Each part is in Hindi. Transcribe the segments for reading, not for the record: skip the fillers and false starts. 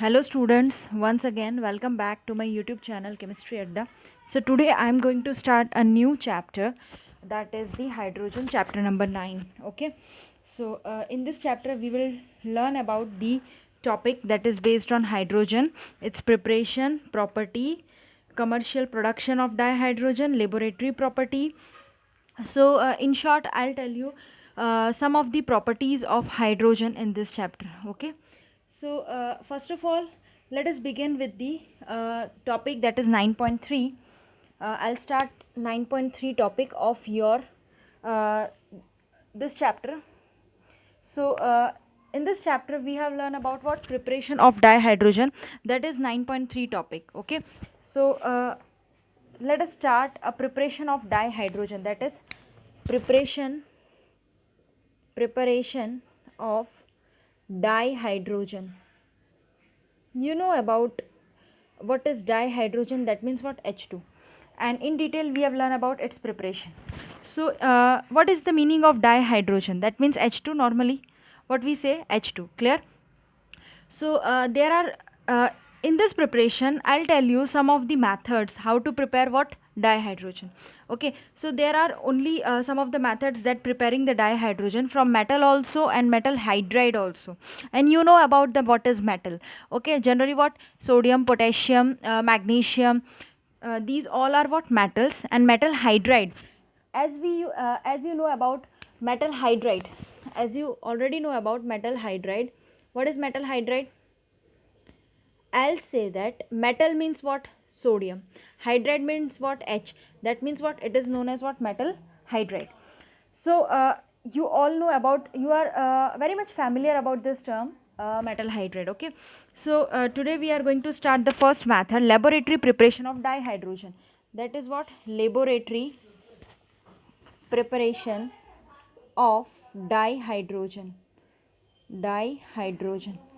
Hello students, once again welcome back to my YouTube channel Chemistry Adda. So today I am going to start a new chapter, that is the hydrogen chapter number 9. Okay, so in this chapter we will learn about the topic that is based on hydrogen, its preparation, property, commercial production of dihydrogen, laboratory property. So in short I'll tell you some of the properties of hydrogen in this chapter. Okay, so first of all, let us begin with the topic that is 9.3. I'll start 9.3 topic of your uh, this chapter. So in this chapter we have learned about what preparation of dihydrogen, that is 9.3 topic. Okay, so let us start a preparation of dihydrogen, that is preparation of dihydrogen. You know about what is dihydrogen, that means what, H2, and in detail we have learned about its preparation. So what is the meaning of dihydrogen? That means H2, normally what we say, H2, clear? So there are in this preparation I'll tell you some of the methods how to prepare what, dihydrogen. Okay, so there are only some of the methods that preparing the dihydrogen from metal also and metal hydride also. And you know about the what is metal. Okay, generally what, sodium, potassium, magnesium, these all are what, metals. And metal hydride, as you know about metal hydride, as you already know about metal hydride. What is metal hydride? I'll say that metal means what, sodium, hydride means what, H, that means what, it is known as what, metal hydride. So you all know about, you are very much familiar about this term, metal hydride. Okay, so today we are going to start the first method, laboratory preparation of dihydrogen. That is what, laboratory preparation of dihydrogen,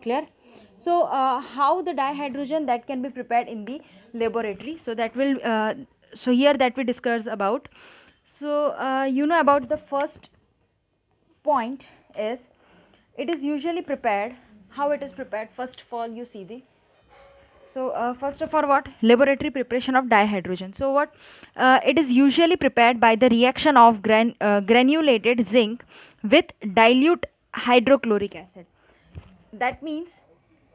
clear? So how the dihydrogen that can be prepared in the laboratory, so that will so here that we discuss about. So you know about the first point is, it is usually prepared, how it is prepared. First of all, you see the, so first of all, what, laboratory preparation of dihydrogen. So what, it is usually prepared by the reaction of granulated zinc with dilute hydrochloric acid. That means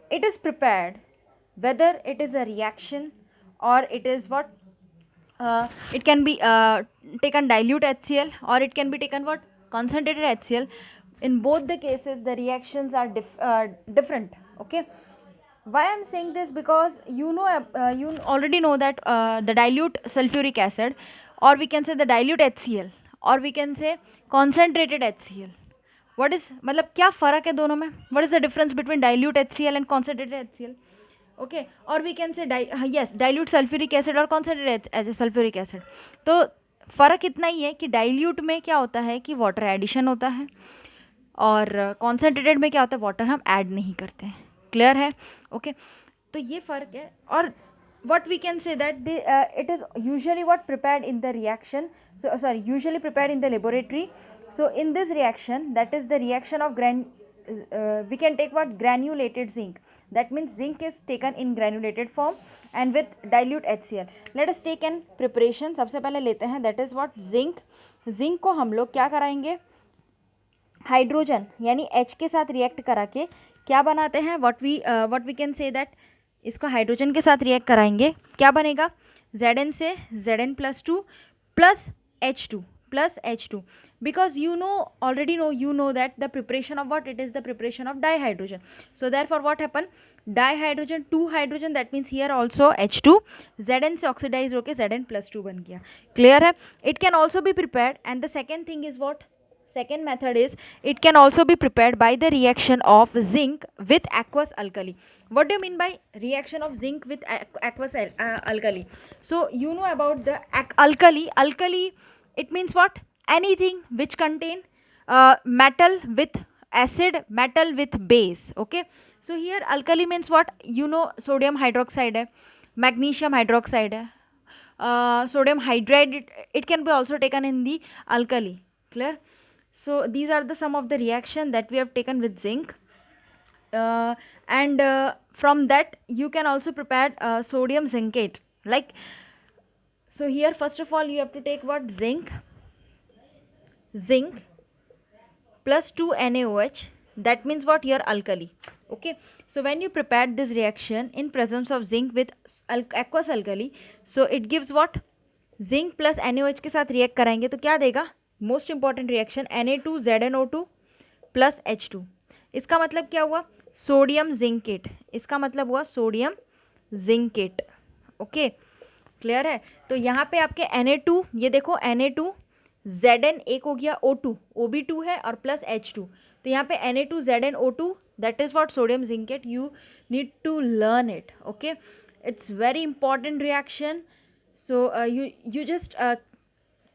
it is prepared, whether it is a reaction or it is what, it can be taken dilute HCl, or it can be taken what, concentrated HCl. In both the cases the reactions are different. Okay, why I'm saying this, because you know, you already know that the dilute sulfuric acid, or we can say the dilute HCl, or we can say concentrated HCl. What is, मतलब क्या फ़र्क है दोनों में? What is the difference between dilute HCl and concentrated HCl? Okay, or we can say yes, dilute sulfuric acid और concentrated sulfuric acid. तो फ़र्क इतना ही है कि डाइल्यूट में क्या होता है कि वाटर एडिशन होता है, और कॉन्सेंट्रेटेड में क्या होता है, वाटर हम ऐड नहीं करते हैं. क्लियर है? ओके, तो ये फ़र्क है. और what we can say that it is usually what, prepared in the reaction, so sorry, usually prepared in the laboratory. So in this reaction, that is the reaction of we can take what, granulated zinc. That means zinc is taken in granulated form and with dilute HCl. Let us take an preparation. सबसे पहले लेते हैं, that is what, zinc. zinc को हम लोग क्या कराएंगे, हाइड्रोजन यानी H के साथ रिएक्ट करा के क्या बनाते हैं, what we can say that, इसको हाइड्रोजन के साथ रिएक्ट कराएंगे, क्या बनेगा, Zn से Zn+2 plus H2, because you know, already know, you know that the preparation of what, it is the preparation of dihydrogen. So therefore what happen, dihydrogen, 2 hydrogen, that means here also H2, Zn से ऑक्सीडाइज होके Zn+2 बन गया. क्लियर है? It can also be prepared. And the second thing is what, second method is, it can also be prepared by the reaction of zinc with aqueous alkali. What do you mean by reaction of zinc with aqueous alkali? So you know about the alkali, it means what, anything which contain metal with acid, metal with base. Okay, so here alkali means what, you know, sodium hydroxide hai, magnesium hydroxide hai, sodium hydride, it can be also taken in the alkali. Clear? So these are the some of the reaction that we have taken with zinc. and from that you can also prepare sodium zincate. Like, so here first of all you have to take what? Zinc plus 2 NaOH, that means what? Your alkali. Okay, so when you prepare this reaction in presence of zinc with aqueous alkali, so it gives what? Zinc plus NaOH के साथ रिएक्ट कराएंगे तो क्या देगा? Most important reaction Na2ZnO2 plus H2. इसका मतलब क्या हुआ? Sodium zincate. इसका मतलब हुआ सोडियम जिंकेट. ओके, क्लियर है? तो यहाँ पे आपके Na2, ये देखो Na2 Zn एक हो गया, O2 OB2 है और प्लस H2. तो यहाँ पे Na2ZnO2, that is what? Sodium zincate. You need to learn it. Okay, it's very important reaction. So you just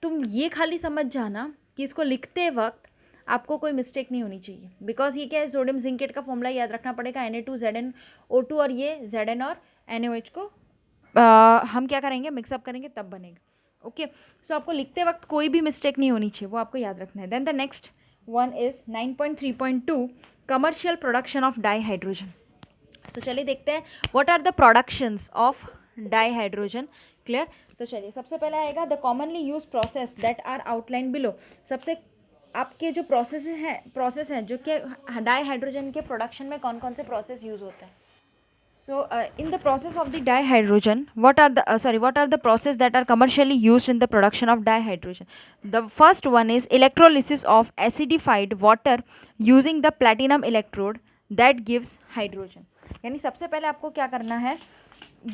तुम ये खाली समझ जाना कि इसको लिखते वक्त आपको कोई मिस्टेक नहीं होनी चाहिए, बिकॉज ये क्या है? सोडियम जिंकेट का फॉर्मूला याद रखना पड़ेगा. Na2ZnO2 और ये Zn और NaOH को हम क्या करेंगे? मिक्सअप करेंगे, तब बनेगा. ओके, सो आपको लिखते वक्त कोई भी मिस्टेक नहीं होनी चाहिए, वो आपको याद रखना है. Then the next one is 9.3.2 commercial production of dihydrogen. तो चलिए देखते हैं what are the productions of dihydrogen. Clear? तो चलिए सबसे पहले आएगा the commonly use process that are outline below. सबसे आपके जो प्रोसेस हैं जो कि डाईहाइड्रोजन के प्रोडक्शन में कौन कौन से प्रोसेस यूज होते हैं. So, in the process of the dihydrogen, what are the process that are commercially used in the production of dihydrogen? The first one is electrolysis of acidified water using the platinum electrode that gives hydrogen. यानी सबसे पहले आपको क्या करना है?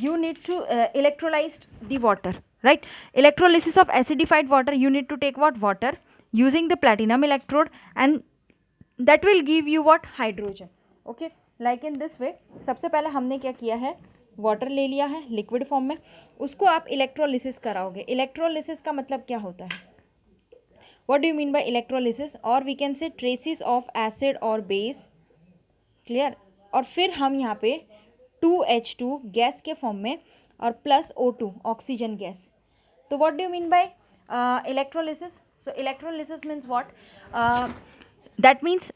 You need to electrolyze the water, right? Electrolysis of acidified water, you need to take what? Water using the platinum electrode, and that will give you what? Hydrogen. Okay, like in this way. सबसे पहले हमने क्या किया है? वाटर ले लिया है लिक्विड फॉर्म में, उसको आप इलेक्ट्रोलिसिस कराओगे. इलेक्ट्रोलिसिस का मतलब क्या होता है? What do you mean by electrolysis? और we can say traces of acid और बेस. क्लियर? और फिर हम यहाँ पे 2H2 गैस के फॉर्म में और प्लस O2 ऑक्सीजन गैस. तो what do you mean by electrolysis? So electrolysis means what? That means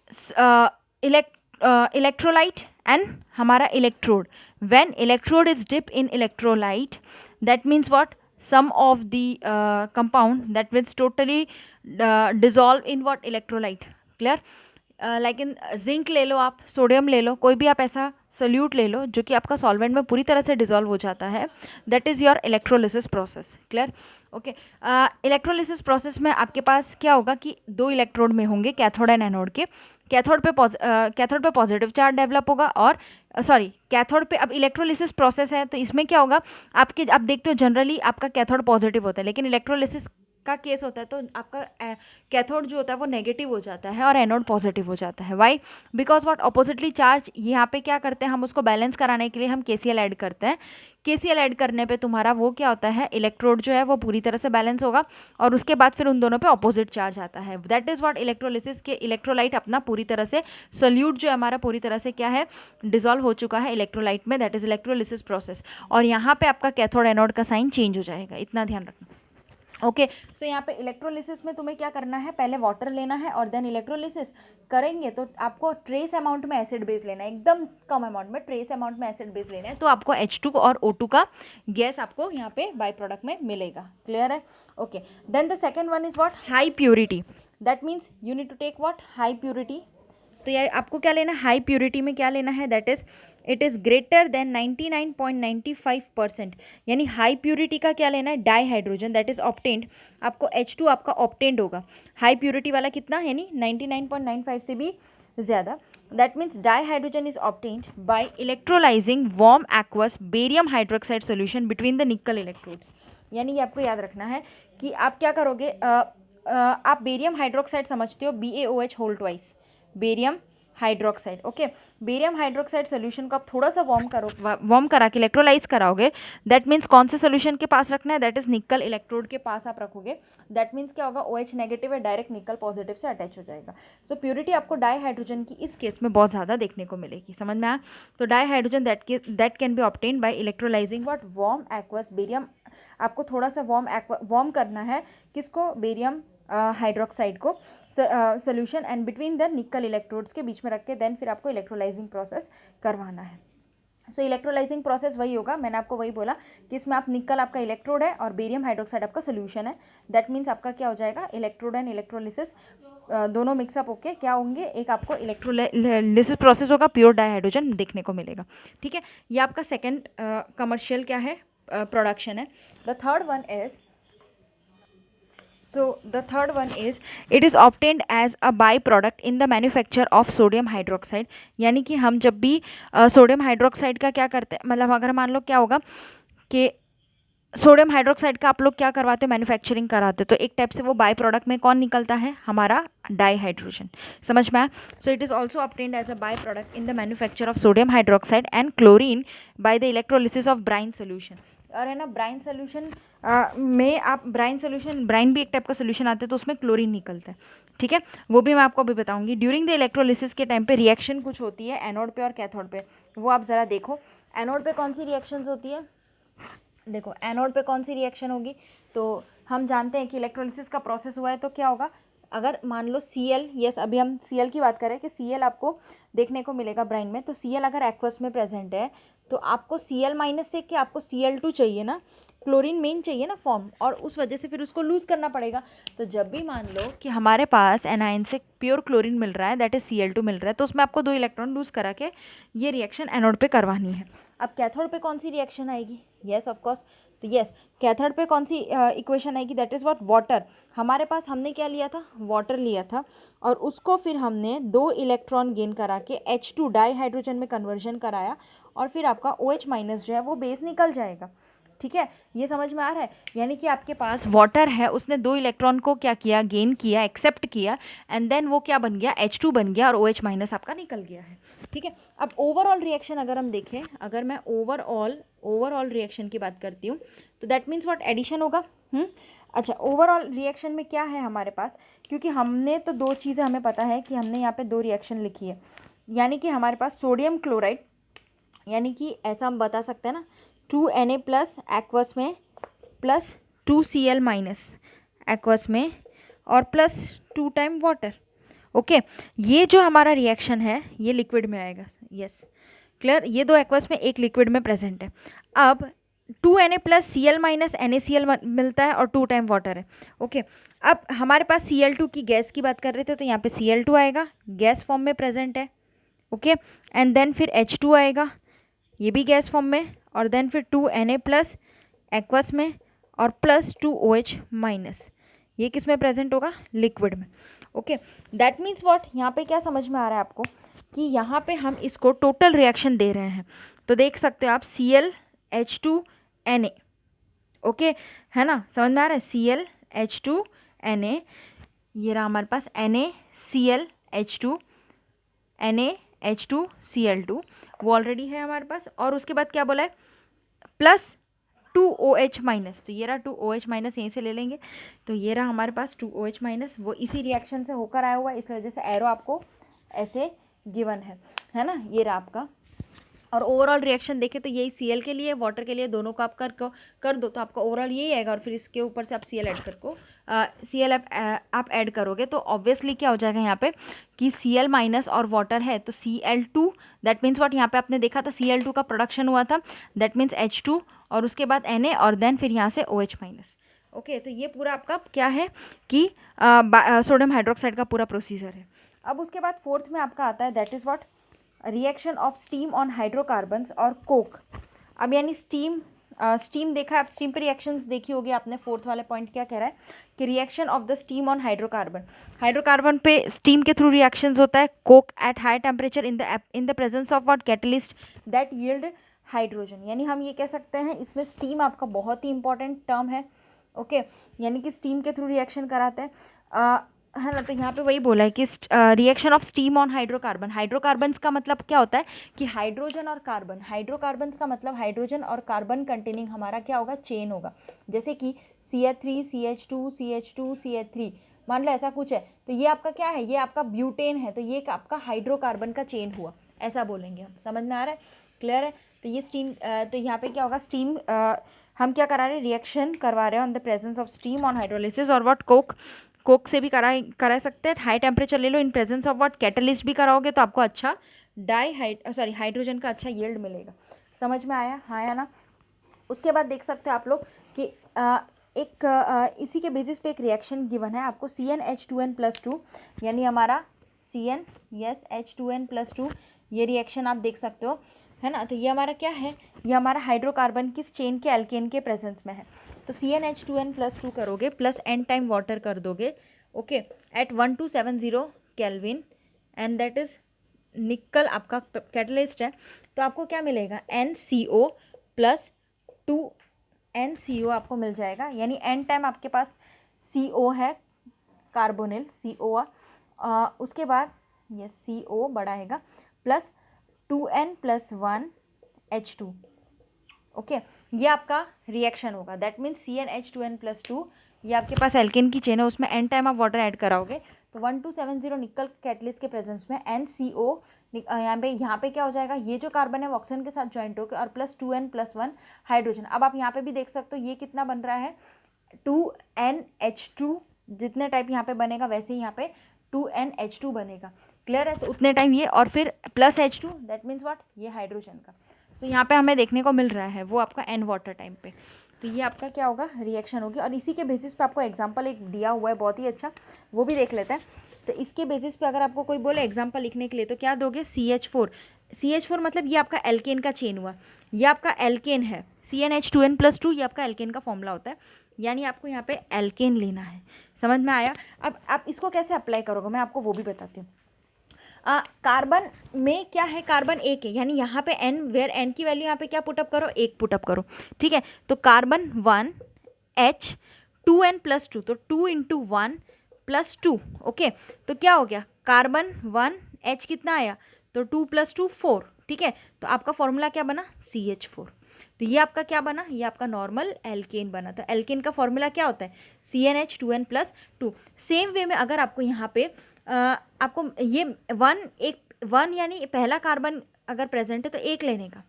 electrolyte and हमारा electrode. When electrode is dipped in electrolyte, that means what? Some of the compound that will totally dissolve in what? Electrolyte. Clear? Like in zinc ले लो आप, सोडियम ले लो, कोई भी आप ऐसा सोल्यूट ले लो जो कि आपका सॉल्वेंट में पूरी तरह से डिजॉल्व हो जाता है. That is your electrolysis process. Clear? Okay, electrolysis process में आपके पास क्या होगा कि 2 इलेक्ट्रोड में होंगे, कैथोड एंड एनोड के. कैथोड पे पॉजिटिव चार्ज डेवलप होगा और कैथोड पे अब इलेक्ट्रोलिसिस प्रोसेस है तो इसमें क्या होगा? आप देखते हो जनरली आपका कैथोड पॉजिटिव होता है, लेकिन इलेक्ट्रोलिसिस का केस होता है तो आपका कैथोड जो होता है वो नेगेटिव हो जाता है और एनोड पॉजिटिव हो जाता है. Why? Because what? Oppositely charge. यहाँ पे क्या करते हैं हम? उसको बैलेंस कराने के लिए हम KCl ऐड करते हैं. KCl ऐड करने पे तुम्हारा वो क्या होता है? इलेक्ट्रोड जो है वो पूरी तरह से बैलेंस होगा और उसके बाद फिर उन दोनों पे ऑपोजिट चार्ज आता है. दैट इज़ व्हाट इलेक्ट्रोलिसिस के. इलेक्ट्रोलाइट अपना पूरी तरह से सोल्यूट जो है हमारा पूरी तरह से क्या है? डिजॉल्व हो चुका है इलेक्ट्रोलाइट में. That is electrolysis process. और यहाँ पे आपका कैथोड एनोड का साइन चेंज हो जाएगा, इतना ध्यान रखना. ओके, सो यहाँ पे इलेक्ट्रोलिसिस में तुम्हें क्या करना है? पहले वाटर लेना है और देन इलेक्ट्रोलिसिस करेंगे तो आपको ट्रेस अमाउंट में एसिड बेस लेना है, एकदम कम अमाउंट में ट्रेस अमाउंट में एसिड बेस लेना है. तो आपको H2 और O2 का गैस आपको यहाँ पे बाई प्रोडक्ट में मिलेगा. क्लियर है? Okay, then the second one is what? High purity. That means you need to take what? High purity. तो यार आपको क्या लेना है? हाई प्योरिटी में क्या लेना है? That is it is greater than 99.95%. यानी हाई प्योरिटी का क्या लेना है? Dihydrogen that is obtained. आपको H2 आपका ऑब्टेन्ड होगा. हाई प्योरिटी वाला कितना? यानी 99.95 से भी ज़्यादा. That means dihydrogen is obtained by electrolysing warm aqueous barium hydroxide solution between the निकल इलेक्ट्रोड्स. यानी ये आपको याद रखना है कि आप क्या करोगे? आप बेरियम हाइड्रोक्साइड समझते हो, BaOH whole twice, barium hydroxide. Okay, barium hydroxide solution को आप थोड़ा सा वार्म करा के इलेक्ट्रोलाइज कराओगे. दैट मीन्स कौन से सोल्यूशन के पास रखना है? दैट इज निकल इलेक्ट्रोड के पास आप रखोगे. दैट मीन्स क्या होगा? OH नेगेटिव है, डायरेक्ट निकल पॉजिटिव से अटैच हो जाएगा. सो प्योरिटी आपको डाईहाइड्रोजन की इस केस में बहुत ज़्यादा देखने को मिलेगी. समझ में आया? तो dihydrogen that can B obtain bye electrolysing what? Warm aqueous barium. आपको थोड़ा सा वार्म करना है. किसको? बेरियम हाइड्रोक्साइड को सोल्यूशन एंड बिटवीन द निकल इलेक्ट्रोड्स के बीच में रख के देन फिर आपको इलेक्ट्रोलाइजिंग प्रोसेस करवाना है. सो इलेक्ट्रोलाइजिंग प्रोसेस वही होगा, मैंने आपको वही बोला कि इसमें आप निकल आपका इलेक्ट्रोड है और बेरियम हाइड्रोक्साइड आपका सोल्यूशन है. दैट मीन्स आपका क्या हो जाएगा, इलेक्ट्रोड एंड इलेक्ट्रोलिसिस दोनों मिक्सअप होके क्या होंगे, एक आपको इलेक्ट्रोलिसिस प्रोसेस होगा, प्योर डाईहाइड्रोजन देखने को मिलेगा. ठीक है, ये आपका सेकेंड कमर्शियल क्या है, प्रोडक्शन है. The third one is it is obtained as a byproduct in the manufacture of sodium hydroxide. यानी कि हम जब भी सोडियम हाइड्रोक्साइड का क्या करते हैं, मतलब अगर मान लो क्या होगा कि सोडियम हाइड्रोक्साइड का आप लोग क्या करवाते हो, मैन्युफैक्चरिंग कराते हो, तो एक टाइप से वो बाय प्रोडक्ट में कौन निकलता है, हमारा डाईहाइड्रोजन. समझ में आया. So it is also obtained as a by product in the manufacture of sodium hydroxide and chlorine by the electrolysis of brine solution. और है ना, ब्राइन सोल्यूशन में आप ब्राइन भी एक टाइप का सोल्यूशन आता है, तो उसमें क्लोरीन निकलता है. ठीक है, वो भी मैं आपको अभी बताऊंगी. ड्यूरिंग द इलेक्ट्रोलिसिस के टाइम पे रिएक्शन कुछ होती है एनोड पे और कैथोड पे, वो आप ज़रा देखो. एनोड पे कौन सी रिएक्शंस होती है, देखो एनोड पे कौन सी रिएक्शन होगी, तो हम जानते हैं कि इलेक्ट्रोलिसिस का प्रोसेस हुआ है तो क्या होगा, अगर मान लो Cl, यस अभी हम Cl की बात करें कि Cl आपको देखने को मिलेगा ब्राइन में, तो Cl अगर एक्वस में प्रेजेंट है तो आपको Cl माइनस से कि आपको Cl2 चाहिए ना, क्लोरीन मेन चाहिए ना फॉर्म, और उस वजह से फिर उसको लूज़ करना पड़ेगा. तो जब भी मान लो कि हमारे पास एनाइन से प्योर क्लोरीन मिल रहा है, दैट इज Cl2 मिल रहा है, तो उसमें आपको 2 इलेक्ट्रॉन लूज़ करा के ये रिएक्शन एनोड पे करवानी है. अब कैथोड पे कौन सी रिएक्शन आएगी, यस ऑफ कोर्स, तो यस कैथोड पे कौन सी इक्वेशन आएगी, दैट इज़ व्हाट, वाटर. हमारे पास हमने क्या लिया था, वाटर लिया था, और उसको फिर हमने 2 इलेक्ट्रॉन गेन करा के H2 डाई हाइड्रोजन में कन्वर्जन कराया, और फिर आपका OH माइनस जो है वो बेस निकल जाएगा. ठीक है, ये समझ में आ रहा है. यानी कि आपके पास वाटर है, उसने 2 इलेक्ट्रॉन को क्या किया, गेन किया, एक्सेप्ट किया, एंड देन वो क्या बन गया, H2 बन गया, और OH माइनस आपका निकल गया है. ठीक है, अब ओवरऑल रिएक्शन अगर हम देखें, अगर मैं ओवरऑल रिएक्शन की बात करती हूँ, तो दैट मीन्स व्हाट, एडिशन होगा. अच्छा, ओवरऑल रिएक्शन में क्या है हमारे पास, क्योंकि हमने तो 2 चीज़ें हमें पता है कि हमने यहाँ पे 2 रिएक्शन लिखी है, यानी कि हमारे पास सोडियम क्लोराइड, यानी कि ऐसा हम बता सकते हैं ना, 2Na प्लस एक्वस में प्लस 2Cl माइनस एक्वस में और प्लस 2 टाइम वाटर. ओके, ये जो हमारा रिएक्शन है ये लिक्विड में आएगा. यस क्लियर, ये 2 एक्वस में, एक लिक्विड में प्रेजेंट है. अब 2Na plus Cl minus NaCl मिलता है और 2 टाइम वाटर है. ओके, अब हमारे पास Cl2 की गैस की बात कर रहे थे, तो यहाँ पे Cl2 आएगा, गैस फॉर्म में प्रेजेंट है. ओके, एंड देन फिर H2 आएगा, ये भी गैस फॉर्म में, और देन फिर 2Na प्लस एक्वस में और प्लस 2OH माइनस, ये किस में प्रेजेंट होगा, लिक्विड में. ओके, दैट मीन्स व्हाट, यहाँ पे क्या समझ में आ रहा है आपको कि यहाँ पे हम इसको टोटल रिएक्शन दे रहे हैं. तो देख सकते हो आप ClH2Na. ओके, है ना, समझ में आ रहा है, ClH2Na, ये रहा हमारे पास NaClH2, NaH2Cl2, वो ऑलरेडी है हमारे पास. और उसके बाद क्या बोला है, प्लस 2OH माइनस, तो ये रहा 2OH माइनस, यहीं से ले लेंगे, तो ये रहा हमारे पास 2OH माइनस, वो इसी रिएक्शन से होकर आया हुआ है, इस वजह से एरो आपको ऐसे गिवन है ना, ये रहा आपका. और ओवरऑल रिएक्शन देखें तो यही Cl के लिए, वाटर के लिए, दोनों को आप कर दो तो आपका ओवरऑल यही आएगा, और फिर इसके ऊपर से आप Cl आप ऐड करोगे, तो ऑब्वियसली क्या हो जाएगा यहाँ पे कि Cl माइनस और वाटर है, तो Cl2, दैट मीन्स व्हाट, यहाँ पे आपने देखा था Cl2 का प्रोडक्शन हुआ था, दैट मीन्स H2, और उसके बाद Na, और देन फिर यहाँ से OH माइनस. ओके, तो ये पूरा आपका क्या है कि सोडियम हाइड्रोक्साइड का पूरा प्रोसीजर है. अब उसके बाद फोर्थ में आपका आता है, that is what, reaction of steam on hydrocarbons और कोक. अब यानी स्टीम देखा, आप स्टीम पे रिएक्शंस देखी होगी आपने. फोर्थ वाले पॉइंट क्या कह रहा है कि reaction of the steam on hydrocarbon पे स्टीम के थ्रू रिएक्शंस होता है. Coke at high temperature in the presence of what, catalyst that yield hydrogen. यानी हम ये कह सकते हैं इसमें स्टीम आपका बहुत ही इंपॉर्टेंट टर्म है. ओके, यानी कि स्टीम के थ्रू रिएक्शन कराते हैं, है ना. तो यहाँ पे वही बोला है कि reaction of steam on hydrocarbons का मतलब क्या होता है कि हाइड्रोजन और कार्बन, हाइड्रोकार्बन्स का मतलब हाइड्रोजन और कार्बन कंटेनिंग हमारा क्या होगा, चेन होगा. जैसे कि CH3 CH2 CH2 CH3, मान लो ऐसा कुछ है, तो ये आपका क्या है, ये आपका ब्यूटेन है, तो ये आपका हाइड्रोकार्बन का चेन हुआ, ऐसा बोलेंगे हम. समझ में आ रहा है, क्लियर है. तो ये स्टीम, तो यहाँ पे क्या होगा, स्टीम हम क्या करा रहे हैं, रिएक्शन करवा रहे हैं on the presence of steam on hydrolysis, और व्हाट, कोक कोक से भी करा सकते हैं, हाई टेम्परेचर ले लो in presence of what catalyst भी कराओगे तो आपको अच्छा हाइड्रोजन का अच्छा यील्ड मिलेगा। समझ में आया? हाँ या ना? उसके बाद देख सकते हो आप लोग कि इसी के बेसिस पे एक रिएक्शन गिवन है आपको, CnH2n+2 यानी हमारा CnH2n+2 ये रिएक्शन आप देख सकते हो, है ना। तो ये हमारा क्या है, ये हमारा हाइड्रोकार्बन किस चेन के, एल्केन के प्रेजेंस में है। तो CnH2n+2 करोगे प्लस n टाइम वाटर कर दोगे, okay, at 1270 kelvin, and that is nickel आपका कैटलिस्ट है। तो आपको क्या मिलेगा, NCO प्लस 2NCO आपको मिल जाएगा, यानी n टाइम आपके पास CO है, कार्बोनिल CO, उसके बाद ये CO बढ़ाएगा प्लस 2n+1H2, ओके। ये आपका रिएक्शन होगा, दैट मीन्स CnH2n+2 ये आपके पास एल्केन की चेन है, उसमें n टाइम आप वाटर ऐड कराओगे तो 1270 निकल कैटलिस्ट के प्रेजेंस में NCO यहाँ पे क्या हो जाएगा, ये जो कार्बन है वो ऑक्सीजन के साथ ज्वाइंट होकर और प्लस 2n+1 हाइड्रोजन। अब आप यहाँ पे भी देख सकते हो ये कितना बन रहा है, 2NH2, जितने टाइप यहाँ पे बनेगा वैसे ही यहाँ पे 2NH2 बनेगा, क्लियर है। तो उतने टाइम ये और फिर plus H2, that means what, ये हाइड्रोजन का। सो यहाँ पे हमें देखने को मिल रहा है वो आपका n वाटर टाइम पे। तो ये आपका क्या होगा, रिएक्शन होगी। और इसी के बेसिस पे आपको एग्जांपल एक दिया हुआ है बहुत ही अच्छा, वो भी देख लेते हैं। तो इसके बेसिस पे अगर आपको कोई बोले एग्जांपल लिखने के लिए तो क्या दोगे, CH4 मतलब ये आपका एल्केन का चेन हुआ, ये आपका एल्केन है, CnH2n+2 ये आपका एल्केन का फॉर्मूला होता है, यानी आपको यहाँ पे एल्केन लेना है। समझ में आया? अब आप इसको कैसे अप्लाई करोगे मैं आपको वो भी बताती हूँ। कार्बन में क्या है, कार्बन एक है, यानी यहाँ पे n, वेयर n की वैल्यू यहाँ पे क्या पुटअप करो, एक पुटअप करो, ठीक है। तो कार्बन 1H 2n+2, तो 2 × 1 + 2, ओके। तो क्या हो गया, कार्बन 1H कितना आया, तो 2 + 2 4, ठीक है। तो आपका फॉर्मूला क्या बना, CH4। तो ये आपका क्या बना, ये आपका नॉर्मल एल्केन बना। तो एल्केन का फॉर्मूला क्या होता है, CnH2n+2। सेम वे में अगर आपको यहाँ पे आपको ये वन यानी पहला कार्बन अगर प्रेजेंट है तो एक लेने का,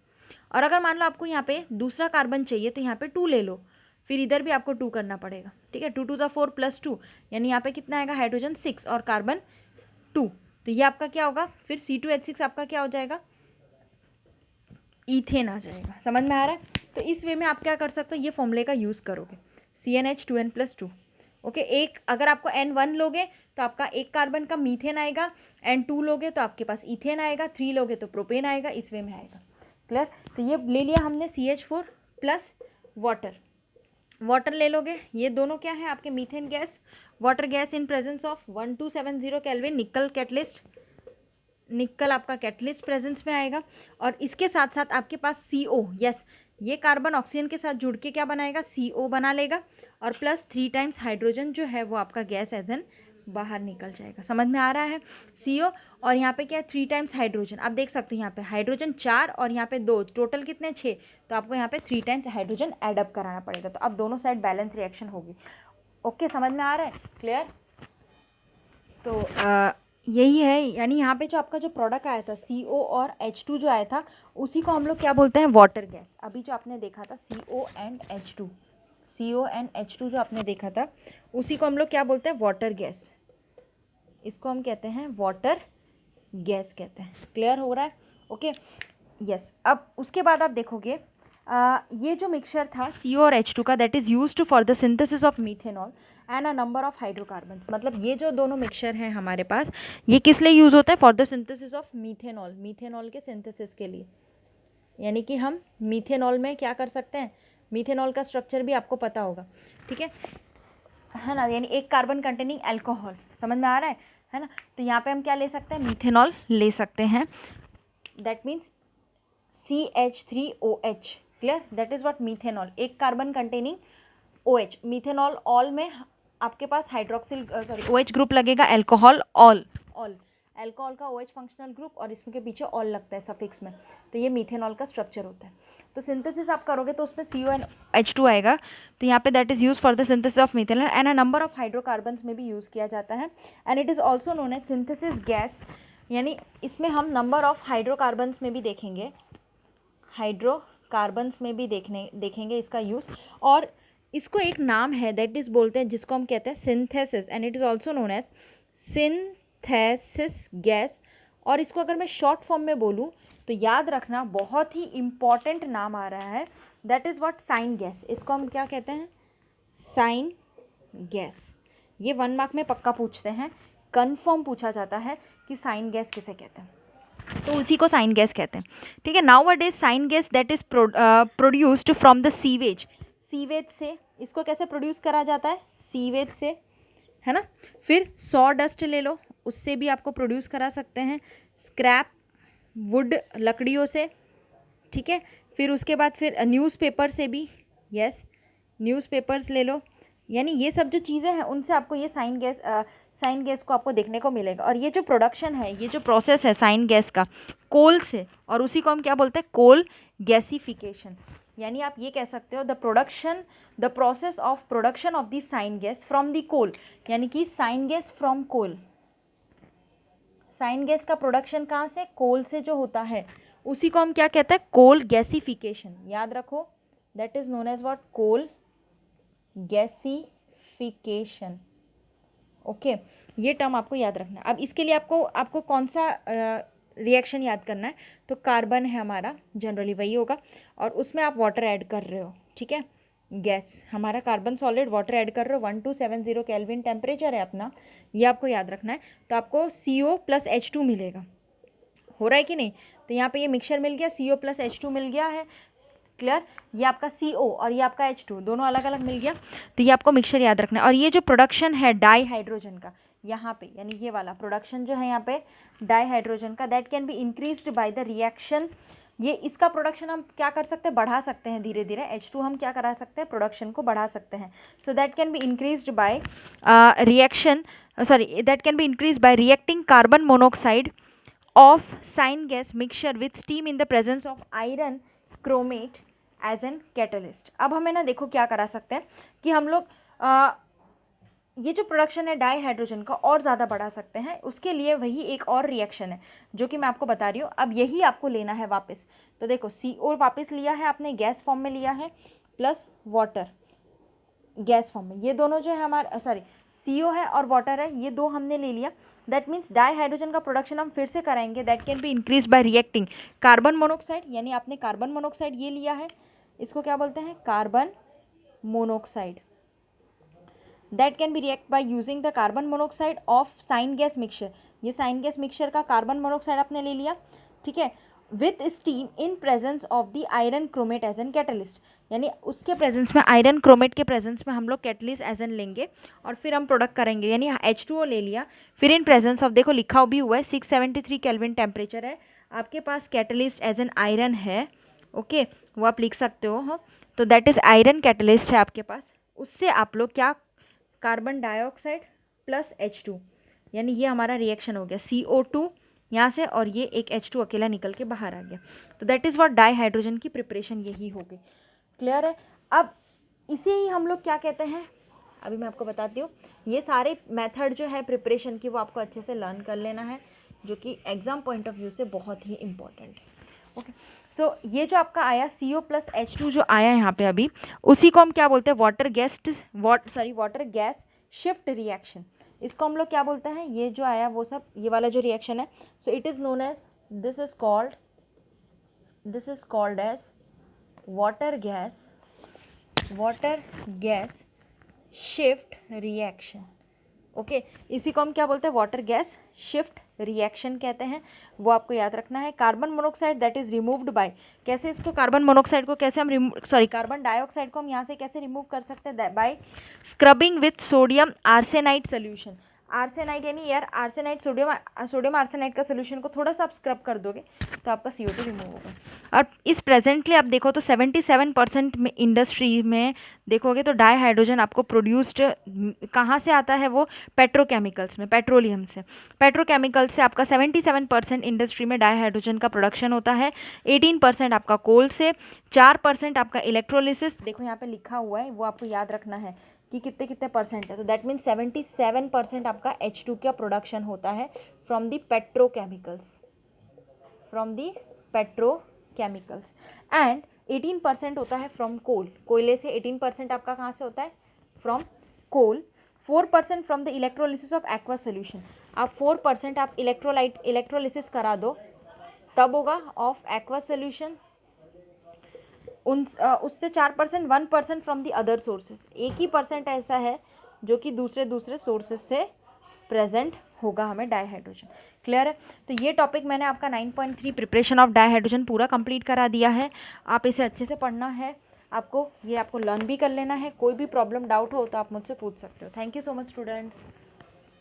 और अगर मान लो आपको यहाँ पे दूसरा कार्बन चाहिए तो यहाँ पे 2 ले लो, फिर इधर भी आपको 2 करना पड़ेगा, ठीक है। 2 × 2 = 4 + 2, यानी यहाँ पे कितना आएगा, हाइड्रोजन 6 और कार्बन 2। तो ये आपका क्या होगा, फिर C2H6 आपका क्या हो जाएगा, ईथेन आ जाएगा। समझ में आ रहा है? तो इस वे में आप क्या कर सकते हो, ये फॉर्मूले का यूज़ करोगे, CnH2n+2, ओके। एक अगर आपको N1 लोगे तो आपका एक कार्बन का मीथेन आएगा, N2 लोगे तो आपके पास इथेन आएगा, 3 लोगे तो प्रोपेन आएगा, इस वे में आएगा, क्लियर। तो ये ले लिया हमने CH4 प्लस वाटर ले लोगे, ये दोनों क्या है आपके, methane gas, water gas in presence of 1270 kelvin, निकल कैटलिस्ट, निकल आपका कैटलिस्ट प्रेजेंस में आएगा। और इसके साथ साथ आपके पास CO, यस, ये कार्बन ऑक्सीजन के साथ जुड़ के क्या बनाएगा, CO बना लेगा, और प्लस 3 टाइम्स हाइड्रोजन जो है वो आपका गैस एज एन बाहर निकल जाएगा। समझ में आ रहा है, CO, और यहाँ पे क्या है, 3 टाइम्स हाइड्रोजन। आप देख सकते हो यहाँ पे हाइड्रोजन 4 और यहाँ पे 2, टोटल कितने, 6। तो आपको यहाँ पे 3 टाइम्स हाइड्रोजन एडअप कराना पड़ेगा, तो अब दोनों साइड बैलेंस रिएक्शन होगी, ओके। समझ में आ रहा है, क्लियर। तो यही है, यानी यहाँ पे जो आपका जो प्रोडक्ट आया था CO और H2 जो आया था उसी को हम लोग क्या बोलते हैं, वाटर गैस। अभी जो आपने देखा था CO and H2 जो आपने देखा था उसी को हम लोग क्या बोलते हैं, वाटर गैस। इसको हम कहते हैं वाटर गैस कहते हैं, क्लियर हो रहा है, ओके, यस। अब उसके बाद आप देखोगे ये जो मिक्सचर था CO और H2 का, that is used for the synthesis of methanol and a number of hydrocarbons. मतलब ये जो दोनों मिक्सचर हैं हमारे पास, ये किस लिए यूज़ होता है, for the synthesis of methanol, methanol के सिंथेसिस के लिए। यानी कि हम मीथेनॉल में क्या कर सकते हैं, मीथेनॉल का स्ट्रक्चर भी आपको पता होगा, ठीक है ना, यानी एक कार्बन कंटेनिंग अल्कोहल। समझ में आ रहा है ना। तो यहाँ पे हम क्या ले सकते हैं, मीथेनॉल ले सकते हैं, that means CH3OH, clear, that is what methanol, एक carbon containing OH। Methanol all में आपके पास हाइड्रोक्सिल OH ग्रुप लगेगा, अल्कोहल ऑल अल्कोहल का OH फंक्शनल ग्रुप, और इसमें के पीछे ऑल लगता है सफिक्स में, तो ये मीथेनॉल का स्ट्रक्चर होता है। तो सिंथेसिस आप करोगे तो उसमें CO and H2 आएगा, तो यहाँ पे that is use for the synthesis of methanol and a number of hydrocarbons में भी यूज़ किया जाता है, and it is also known as synthesis gas. यानी इसमें हम नंबर ऑफ हाइड्रोकार्बन्स में भी देखेंगे, हाइड्रोकार्बन्स में भी देखेंगे इसका यूज़। और इसको एक नाम है दैट इज बोलते हैं, जिसको हम कहते हैं synthesis, and it is also known as synthesis gas. और इसको अगर मैं शॉर्ट फॉर्म में बोलूँ तो याद रखना, बहुत ही इम्पॉर्टेंट नाम आ रहा है, that is what, syngas. इसको हम क्या कहते हैं, साइन गैस। ये 1 मार्क में पक्का पूछते हैं, कन्फर्म पूछा जाता है कि साइन गैस किसे कहते हैं, तो उसी को साइन गैस कहते हैं। ठीक है, nowadays syngas that is produced from the sewage, sewage से इसको कैसे प्रोड्यूस करा जाता है, सीवेज से, है ना। फिर सॉ डस्ट ले लो, उससे भी आपको प्रोड्यूस करा सकते हैं, स्क्रैप वुड, लकड़ियों से, ठीक है। फिर उसके बाद फिर न्यूज़पेपर से भी, यस, न्यूज़पेपर्स ले लो, यानी ये सब जो चीज़ें हैं उनसे आपको ये साइन गैस को आपको देखने को मिलेगा। और ये जो प्रोडक्शन है, ये जो प्रोसेस है साइन गैस का, कोल से, और उसी को हम क्या बोलते हैं, कोल गैसिफिकेशन। यानी आप ये कह सकते हो the process of production of the syngas from the coal, यानी कि syngas from coal. Syngas का प्रोडक्शन कहाँ से, कोल से जो होता है, उसी को हम क्या कहते हैं, कोल गैसिफिकेशन। याद रखो, that is known as what, coal gasification. Okay, ये टर्म आपको याद रखना है। अब इसके लिए आपको कौन सा रिएक्शन याद करना है, तो कार्बन है हमारा, जनरली वही होगा, और उसमें आप वाटर ऐड कर रहे हो, ठीक है। गैस हमारा कार्बन सॉलिड, वाटर ऐड कर रहे हो, 1270 केल्विन टेम्परेचर है अपना, ये आपको याद रखना है। तो आपको CO + H2 मिलेगा, हो रहा है कि नहीं। तो यहाँ पे ये मिक्सचर मिल गया, CO + H2 मिल गया है, क्लियर। ये आपका CO और ये आपका H2 दोनों अलग अलग मिल गया, तो ये आपको मिक्सचर याद रखना है। और ये जो प्रोडक्शन है डाई हाइड्रोजन का यहाँ पे, यानी ये वाला प्रोडक्शन जो है यहाँ पे डाई हाइड्रोजन का, that can be increased by the reaction. ये इसका प्रोडक्शन हम क्या कर सकते हैं, बढ़ा सकते हैं धीरे धीरे। H2 हम क्या करा सकते हैं, प्रोडक्शन को बढ़ा सकते हैं। So that can be increased by that can be increase by reacting carbon monoxide of syngas mixture with steam in the presence of iron chromate as an catalyst. अब हमें ना देखो क्या करा सकते हैं कि हम लोग ये जो प्रोडक्शन है डाई हाइड्रोजन का और ज़्यादा बढ़ा सकते हैं। उसके लिए वही एक और रिएक्शन है जो कि मैं आपको बता रही हूँ। अब यही आपको लेना है वापस। तो देखो CO वापस लिया है आपने, गैस फॉर्म में लिया है, प्लस वाटर गैस फॉर्म में। ये दोनों जो है हमारा CO है और वाटर है, ये दो हमने ले लिया। दैट मीन्स डाई हाइड्रोजन का प्रोडक्शन हम फिर से कराएंगे, that can be increase by reacting carbon monoxide. यानी आपने कार्बन मोनोऑक्साइड ये लिया है, इसको क्या बोलते हैं, carbon monoxide. That can be react by using the carbon monoxide of syngas mixture. ये साइन गैस मिक्सचर का कार्बन मोनोऑक्साइड आपने ले लिया, ठीक है, with steam in presence of the iron chromate as an catalyst. यानी उसके प्रेजेंस में, आयरन क्रोमेट के प्रेजेंस में हम लोग कैटलिस्ट एज एन लेंगे और फिर हम प्रोडक्ट करेंगे। यानी H2O ले लिया, फिर इन प्रेजेंस ऑफ, देखो लिखा भी हुआ है 673 केल्विन टेम्परेचर है, आपके पास कैटलिस्ट एज एन आयरन है, ओके, वो आप लिख सकते हो। तो दैट इज आयरन कैटलिस्ट है आपके पास। उससे आप लोग क्या, कार्बन डाइऑक्साइड प्लस H2, यानी ये हमारा रिएक्शन हो गया, CO2 यहाँ से, और ये एक H2 अकेला निकल के बाहर आ गया। तो that is what di hydrogen की प्रिपरेशन यही हो गई, क्लियर है। अब इसे ही हम लोग क्या कहते हैं, अभी मैं आपको बताती हूँ। ये सारे मेथड जो है प्रिपरेशन की वो आपको अच्छे से लर्न कर लेना है, जो कि एग्जाम पॉइंट ऑफ व्यू से बहुत ही इंपॉर्टेंट है। ओके, सो ये जो आपका आया CO + H2 जो आया यहाँ पे अभी, उसी को हम क्या बोलते हैं, वाटर गैस शिफ्ट रिएक्शन। इसको हम लोग क्या बोलते हैं, ये जो आया वो सब, ये वाला जो रिएक्शन है, so it is known as, this is called as water gas shift reaction. Okay, इसी को हम क्या बोलते हैं, वाटर गैस शिफ्ट रिएक्शन कहते हैं। वो आपको याद रखना है। Carbon monoxide that is removed by, कैसे इसको, कार्बन मोनोऑक्साइड को कैसे हम कार्बन डाइऑक्साइड को हम यहाँ से कैसे रिमूव कर सकते हैं, by scrubbing with sodium arsenide solution. Arsenide यानी यार आर्सेनाइड, सोडियम आर्सेनाइड का सोल्यूशन को थोड़ा सा आप स्क्रब कर दोगे तो आपका CO2 रिमूव होगा। और इस प्रेजेंटली आप देखो तो 77% में इंडस्ट्री में देखोगे तो डाई हाइड्रोजन आपको प्रोड्यूस्ड कहाँ से आता है, वो पेट्रोकेमिकल्स में, पेट्रोलियम से, पेट्रोकेमिकल्स से आपका 77% इंडस्ट्री में डाई हाइड्रोजन का प्रोडक्शन होता है। 18% आपका कोल से, 4% आपका इलेक्ट्रोलिसिस, देखो यहाँ पे लिखा हुआ है, वो आपको याद रखना है कि कितने कितने परसेंट है। तो दैट मीन्स 77% आपका H2 का प्रोडक्शन होता है फ्रॉम दी पेट्रोकेमिकल्स, एंड 18% होता है फ्रॉम कोल, कोयले से 18% आपका कहाँ से होता है, from coal. 4% from the electrolysis of aqua solution, आप 4% आप इलेक्ट्रोलिसिस करा दो तब होगा ऑफ एक्वा सोल्यूशन। उससे 4%, 1% फ्रॉम द अदर सोर्सेज, 1% ऐसा है जो कि दूसरे सोर्सेज से प्रेजेंट होगा हमें डाईहाइड्रोजन। क्लियर है? तो ये टॉपिक मैंने आपका 9.3 प्रिपरेशन ऑफ डाईहाइड्रोजन पूरा कंप्लीट करा दिया है। आप इसे अच्छे से पढ़ना है, आपको लर्न भी कर लेना है। कोई भी प्रॉब्लम डाउट हो तो आप मुझसे पूछ सकते हो। Thank you so much students.